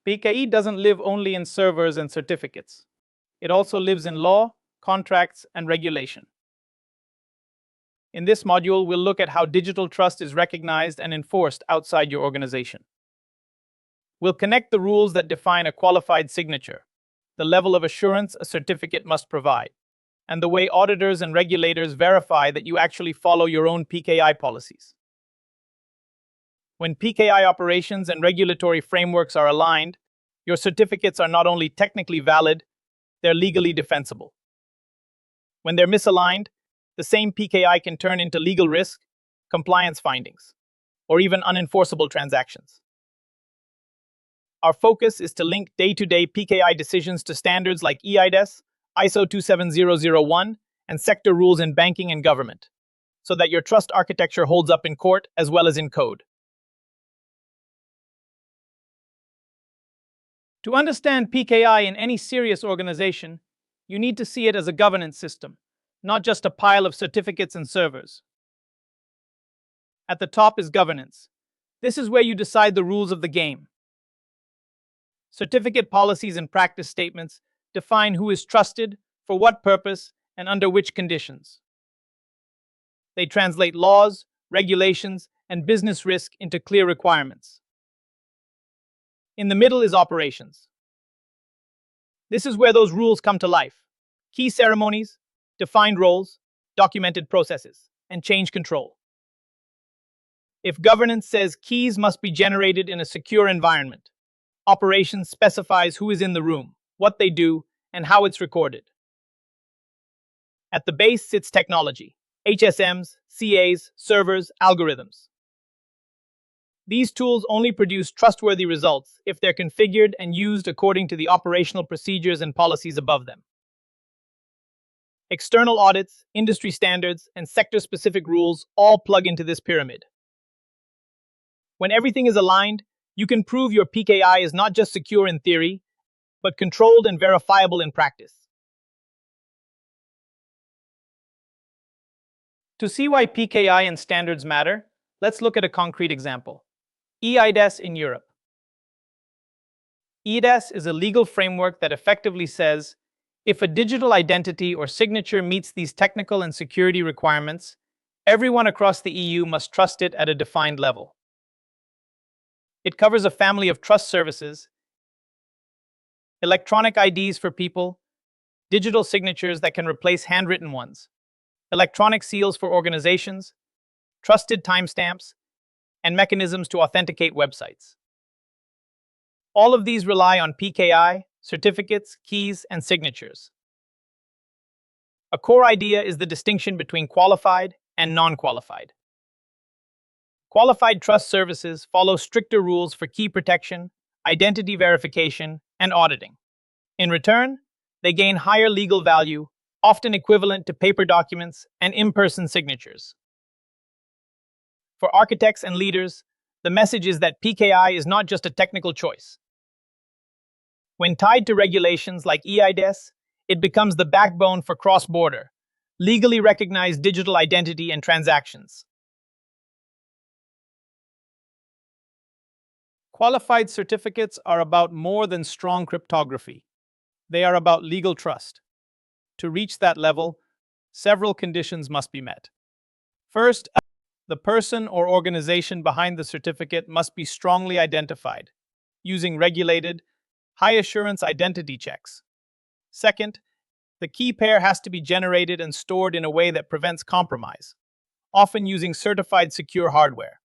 PKI doesn't live only in servers and certificates. It also lives in law, contracts, and regulation. In this module, we'll look at how digital trust is recognized and enforced outside your organization. We'll connect the rules that define a qualified signature, the level of assurance a certificate must provide, and the way auditors and regulators verify that you actually follow your own PKI policies. When PKI operations and regulatory frameworks are aligned, your certificates are not only technically valid, they're legally defensible. When they're misaligned, the same PKI can turn into legal risk, compliance findings, or even unenforceable transactions. Our focus is to link day-to-day PKI decisions to standards like eIDAS, ISO 27001, and sector rules in banking and government, so that your trust architecture holds up in court as well as in code. To understand PKI in any serious organization, you need to see it as a governance system, not just a pile of certificates and servers. At the top is governance. This is where you decide the rules of the game. Certificate policies and practice statements define who is trusted, for what purpose, and under which conditions. They translate laws, regulations, and business risk into clear requirements. In the middle is operations. This is where those rules come to life. Key ceremonies, defined roles, documented processes, and change control. If governance says keys must be generated in a secure environment, operations specifies who is in the room, what they do, and how it's recorded. At the base sits technology, HSMs, CAs, servers, algorithms. These tools only produce trustworthy results if they're configured and used according to the operational procedures and policies above them. External audits, industry standards, and sector-specific rules all plug into this pyramid. When everything is aligned, you can prove your PKI is not just secure in theory, but controlled and verifiable in practice. To see why PKI and standards matter, let's look at a concrete example. eIDAS in Europe. eIDAS is a legal framework that effectively says, if a digital identity or signature meets these technical and security requirements, everyone across the EU must trust it at a defined level. It covers a family of trust services, electronic IDs for people, digital signatures that can replace handwritten ones, electronic seals for organizations, trusted timestamps, and mechanisms to authenticate websites. All of these rely on PKI, certificates, keys, and signatures. A core idea is the distinction between qualified and non-qualified. Qualified trust services follow stricter rules for key protection, identity verification, and auditing. In return, they gain higher legal value, often equivalent to paper documents and in-person signatures. For architects and leaders, the message is that PKI is not just a technical choice. When tied to regulations like eIDAS, it becomes the backbone for cross-border, legally recognized digital identity and transactions. Qualified certificates are about more than strong cryptography. They are about legal trust. To reach that level, several conditions must be met. First, the person or organization behind the certificate must be strongly identified, using regulated, high-assurance identity checks. Second, the key pair has to be generated and stored in a way that prevents compromise, often using certified secure hardware.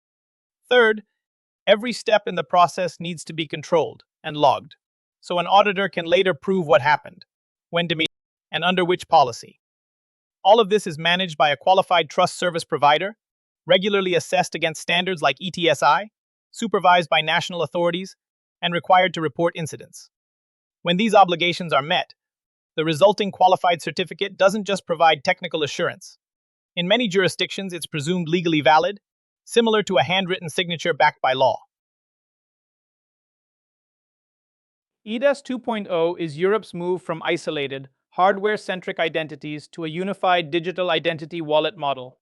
Third, every step in the process needs to be controlled and logged, so an auditor can later prove what happened, when to meet, and under which policy. All of this is managed by a qualified trust service provider, regularly assessed against standards like ETSI, supervised by national authorities, and required to report incidents. When these obligations are met, the resulting qualified certificate doesn't just provide technical assurance. In many jurisdictions, it's presumed legally valid, similar to a handwritten signature backed by law. eIDAS 2.0 is Europe's move from isolated, hardware-centric identities to a unified digital identity wallet model.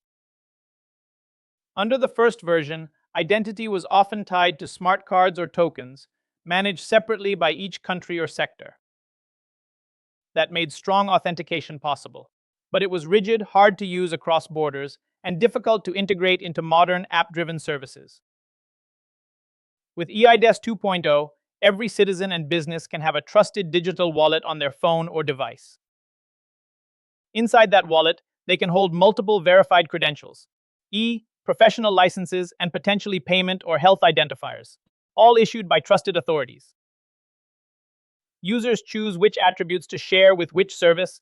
Under the first version, identity was often tied to smart cards or tokens, managed separately by each country or sector. That made strong authentication possible. But it was rigid, hard to use across borders, and difficult to integrate into modern app-driven services. With eIDAS 2.0, every citizen and business can have a trusted digital wallet on their phone or device. Inside that wallet, they can hold multiple verified credentials, professional licenses, and potentially payment or health identifiers, all issued by trusted authorities. Users choose which attributes to share with which service,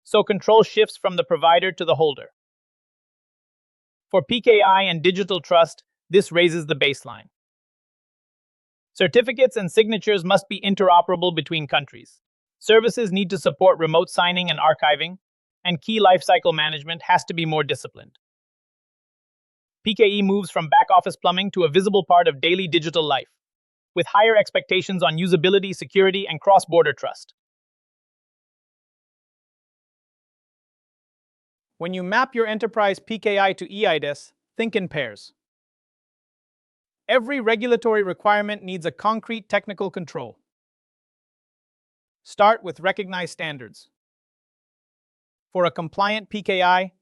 so control shifts from the provider to the holder. For PKI and digital trust, this raises the baseline. Certificates and signatures must be interoperable between countries. Services need to support remote signing and archiving, and key lifecycle management has to be more disciplined. PKI moves from back-office plumbing to a visible part of daily digital life, with higher expectations on usability, security, and cross-border trust. When you map your enterprise PKI to eIDAS, think in pairs. Every regulatory requirement needs a concrete technical control. Start with recognized standards. For a compliant PKI,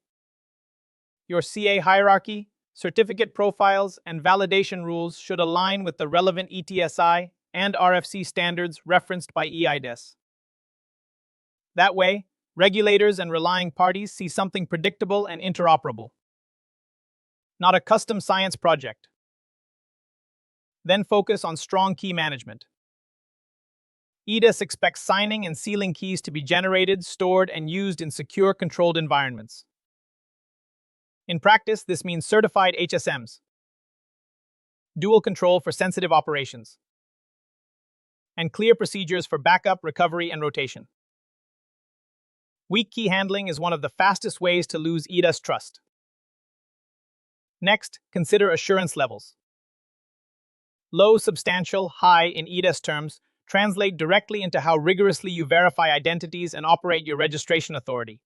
your CA hierarchy, certificate profiles, and validation rules should align with the relevant ETSI and RFC standards referenced by eIDAS. That way, regulators and relying parties see something predictable and interoperable, not a custom science project. Then focus on strong key management. eIDAS expects signing and sealing keys to be generated, stored, and used in secure, controlled environments. In practice, this means certified HSMs, dual control for sensitive operations, and clear procedures for backup, recovery, and rotation. Weak key handling is one of the fastest ways to lose eIDAS trust. Next, consider assurance levels. Low, substantial, high in eIDAS terms translate directly into how rigorously you verify identities and operate your registration authority.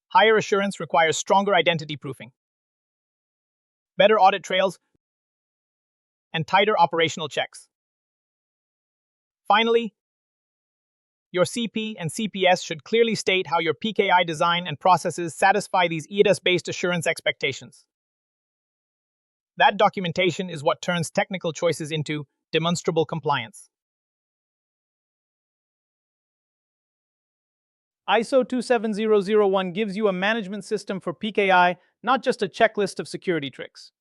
Higher assurance requires stronger identity proofing, better audit trails, and tighter operational checks. Finally, your CP and CPS should clearly state how your PKI design and processes satisfy these eIDAS-based assurance expectations. That documentation is what turns technical choices into demonstrable compliance. ISO 27001 gives you a management system for PKI, not just a checklist of security tricks.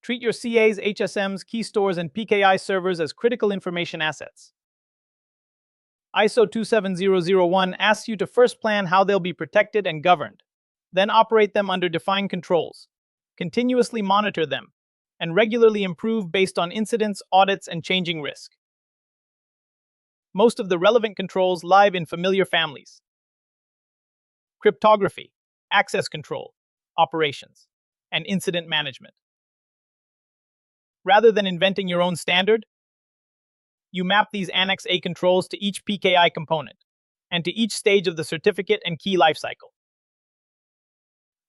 Treat your CAs, HSMs, key stores, and PKI servers as critical information assets. ISO 27001 asks you to first plan how they'll be protected and governed, then operate them under defined controls, continuously monitor them, and regularly improve based on incidents, audits, and changing risk. Most of the relevant controls live in familiar families: cryptography, access control, operations, and incident management. Rather than inventing your own standard, you map these Annex A controls to each PKI component and to each stage of the certificate and key lifecycle.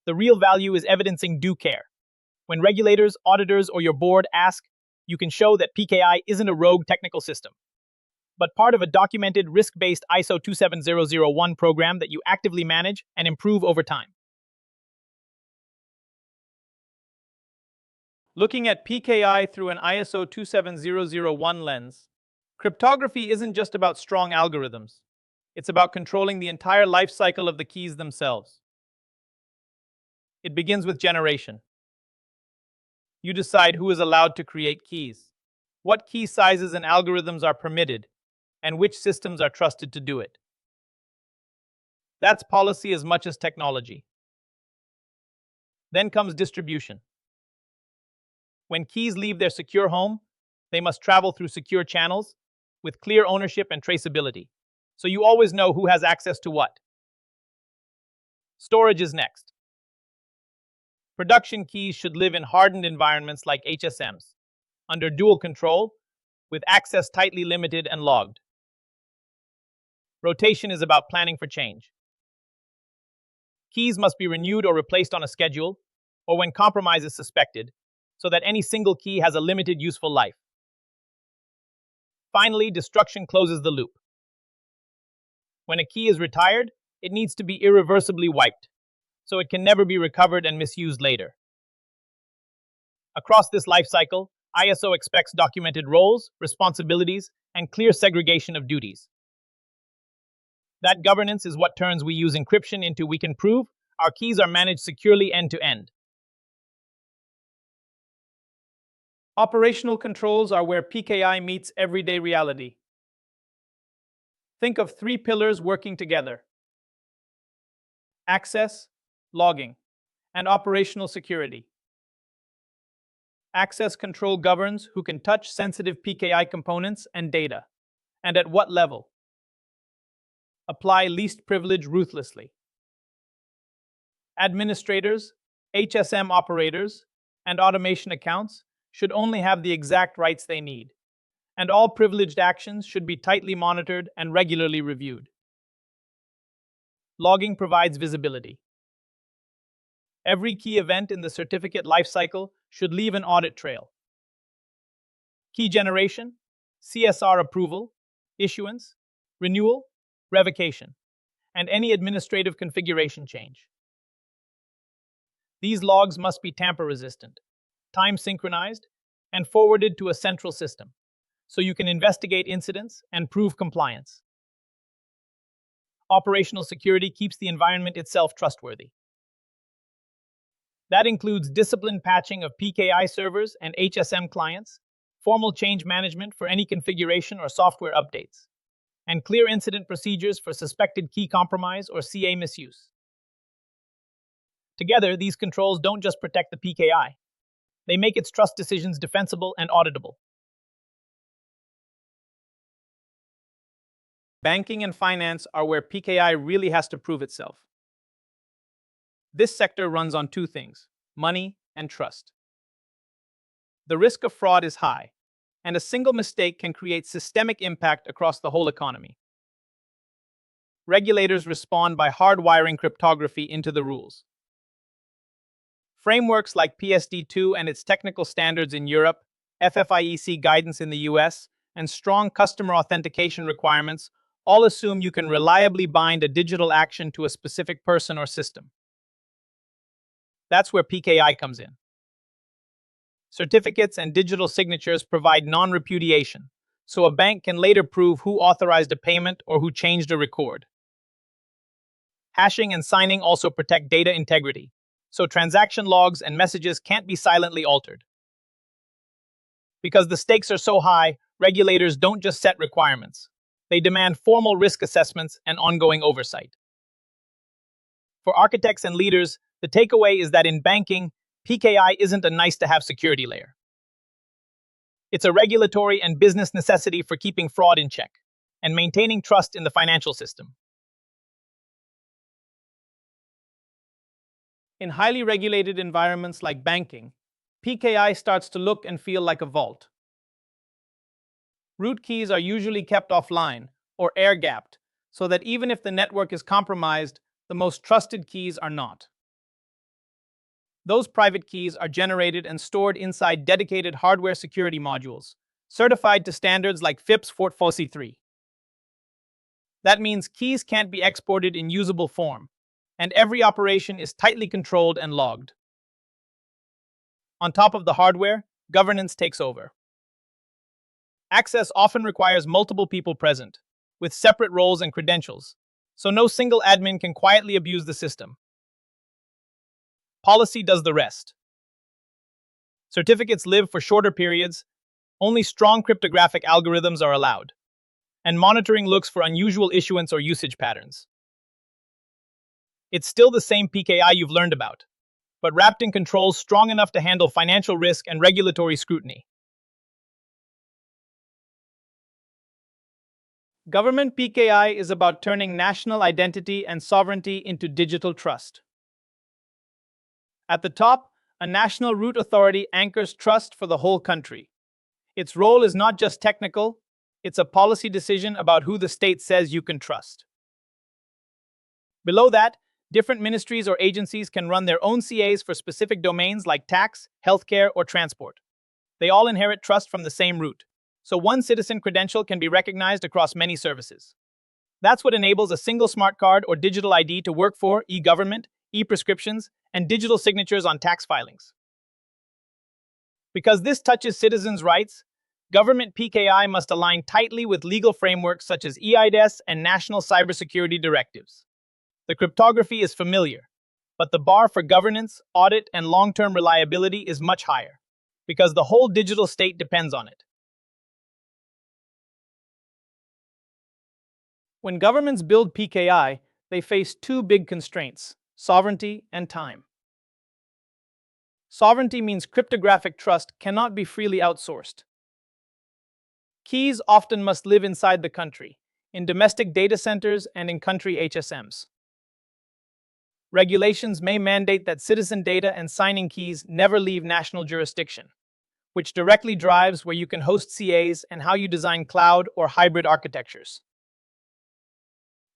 The real value is evidencing due care. When regulators, auditors, or your board ask, you can show that PKI isn't a rogue technical system, but part of a documented, risk-based ISO 27001 program that you actively manage and improve over time. Looking at PKI through an ISO 27001 lens, cryptography isn't just about strong algorithms. It's about controlling the entire life cycle of the keys themselves. It begins with generation. You decide who is allowed to create keys, what key sizes and algorithms are permitted, and which systems are trusted to do it. That's policy as much as technology. Then comes distribution. When keys leave their secure home, they must travel through secure channels with clear ownership and traceability, so you always know who has access to what. Storage is next. Production keys should live in hardened environments like HSMs, under dual control, with access tightly limited and logged. Rotation is about planning for change. Keys must be renewed or replaced on a schedule, or when compromise is suspected, so that any single key has a limited useful life. Finally, destruction closes the loop. When a key is retired, it needs to be irreversibly wiped, so it can never be recovered and misused later. Across this life cycle, ISO expects documented roles, responsibilities, and clear segregation of duties. That governance is what turns we use encryption into we can prove our keys are managed securely end to end. Operational controls are where PKI meets everyday reality. Think of three pillars working together: access, logging, and operational security. Access control governs who can touch sensitive PKI components and data, and at what level. Apply least privilege ruthlessly. Administrators, HSM operators, and automation accounts should only have the exact rights they need, and all privileged actions should be tightly monitored and regularly reviewed. Logging provides visibility. Every key event in the certificate lifecycle should leave an audit trail. Key generation, CSR approval, issuance, renewal, revocation, and any administrative configuration change. These logs must be tamper-resistant, time-synchronized, and forwarded to a central system, so you can investigate incidents and prove compliance. Operational security keeps the environment itself trustworthy. That includes disciplined patching of PKI servers and HSM clients, formal change management for any configuration or software updates, and clear incident procedures for suspected key compromise or CA misuse. Together, these controls don't just protect the PKI, they make its trust decisions defensible and auditable. Banking and finance are where PKI really has to prove itself. This sector runs on two things: money and trust. The risk of fraud is high, and a single mistake can create systemic impact across the whole economy. Regulators respond by hardwiring cryptography into the rules. Frameworks like PSD2 and its technical standards in Europe, FFIEC guidance in the US, and strong customer authentication requirements all assume you can reliably bind a digital action to a specific person or system. That's where PKI comes in. Certificates and digital signatures provide non-repudiation, so a bank can later prove who authorized a payment or who changed a record. Hashing and signing also protect data integrity, so transaction logs and messages can't be silently altered. Because the stakes are so high, regulators don't just set requirements. They demand formal risk assessments and ongoing oversight. For architects and leaders, the takeaway is that in banking, PKI isn't a nice-to-have security layer. It's a regulatory and business necessity for keeping fraud in check and maintaining trust in the financial system. In highly regulated environments like banking, PKI starts to look and feel like a vault. Root keys are usually kept offline or air-gapped, so that even if the network is compromised, the most trusted keys are not. Those private keys are generated and stored inside dedicated hardware security modules, certified to standards like FIPS 443. That means keys can't be exported in usable form, and every operation is tightly controlled and logged. On top of the hardware, governance takes over. Access often requires multiple people present, with separate roles and credentials, so no single admin can quietly abuse the system. Policy does the rest. Certificates live for shorter periods, only strong cryptographic algorithms are allowed, and monitoring looks for unusual issuance or usage patterns. It's still the same PKI you've learned about, but wrapped in controls strong enough to handle financial risk and regulatory scrutiny. Government PKI is about turning national identity and sovereignty into digital trust. At the top, a national root authority anchors trust for the whole country. Its role is not just technical, it's a policy decision about who the state says you can trust. Below that, different ministries or agencies can run their own CAs for specific domains like tax, healthcare, or transport. They all inherit trust from the same root, so one citizen credential can be recognized across many services. That's what enables a single smart card or digital ID to work for e-government, e-prescriptions, and digital signatures on tax filings. Because this touches citizens' rights, government PKI must align tightly with legal frameworks such as eIDAS and national cybersecurity directives. The cryptography is familiar, but the bar for governance, audit, and long-term reliability is much higher, because the whole digital state depends on it. When governments build PKI, they face two big constraints: sovereignty and time. Sovereignty means cryptographic trust cannot be freely outsourced. Keys often must live inside the country, in domestic data centers and in country HSMs. Regulations may mandate that citizen data and signing keys never leave national jurisdiction, which directly drives where you can host CAs and how you design cloud or hybrid architectures.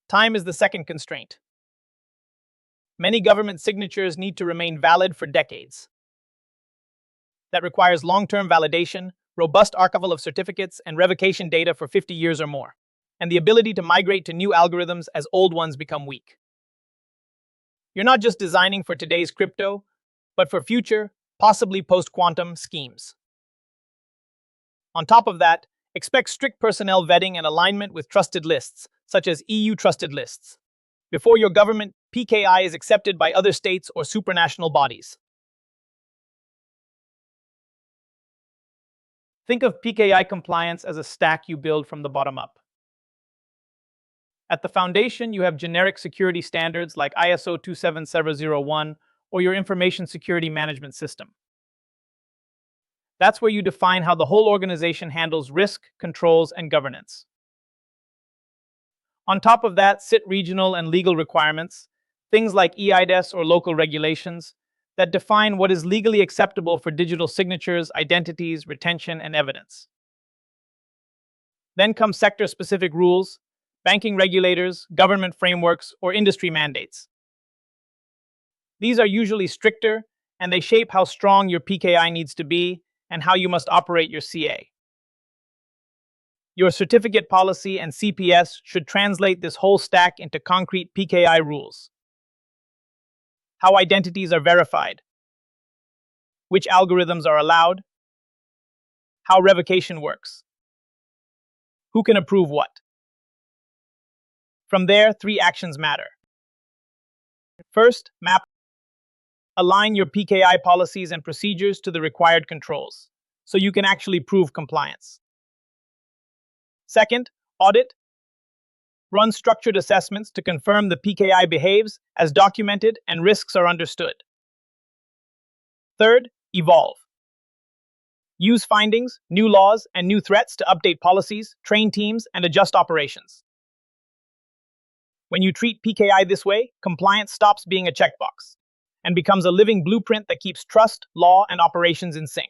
Time is the second constraint. Many government signatures need to remain valid for decades. That requires long-term validation, robust archival of certificates, and revocation data for 50 years or more, and the ability to migrate to new algorithms as old ones become weak. You're not just designing for today's crypto, but for future, possibly post-quantum schemes. On top of that, expect strict personnel vetting and alignment with trusted lists, such as EU trusted lists, before your government PKI is accepted by other states or supranational bodies. Think of PKI compliance as a stack you build from the bottom up. At the foundation, you have generic security standards like ISO 27701 or your information security management system. That's where you define how the whole organization handles risk, controls, and governance. On top of that sit regional and legal requirements, things like eIDAS or local regulations, that define what is legally acceptable for digital signatures, identities, retention, and evidence. Then come sector-specific rules, banking regulators, government frameworks, or industry mandates. These are usually stricter, and they shape how strong your PKI needs to be and how you must operate your CA. Your certificate policy and CPS should translate this whole stack into concrete PKI rules. How identities are verified, which algorithms are allowed, how revocation works, who can approve what. From there, 3 actions matter. First, align your PKI policies and procedures to the required controls, so you can actually prove compliance. Second, audit. Run structured assessments to confirm the PKI behaves as documented and risks are understood. Third, evolve. Use findings, new laws, and new threats to update policies, train teams, and adjust operations. When you treat PKI this way, compliance stops being a checkbox and becomes a living blueprint that keeps trust, law, and operations in sync.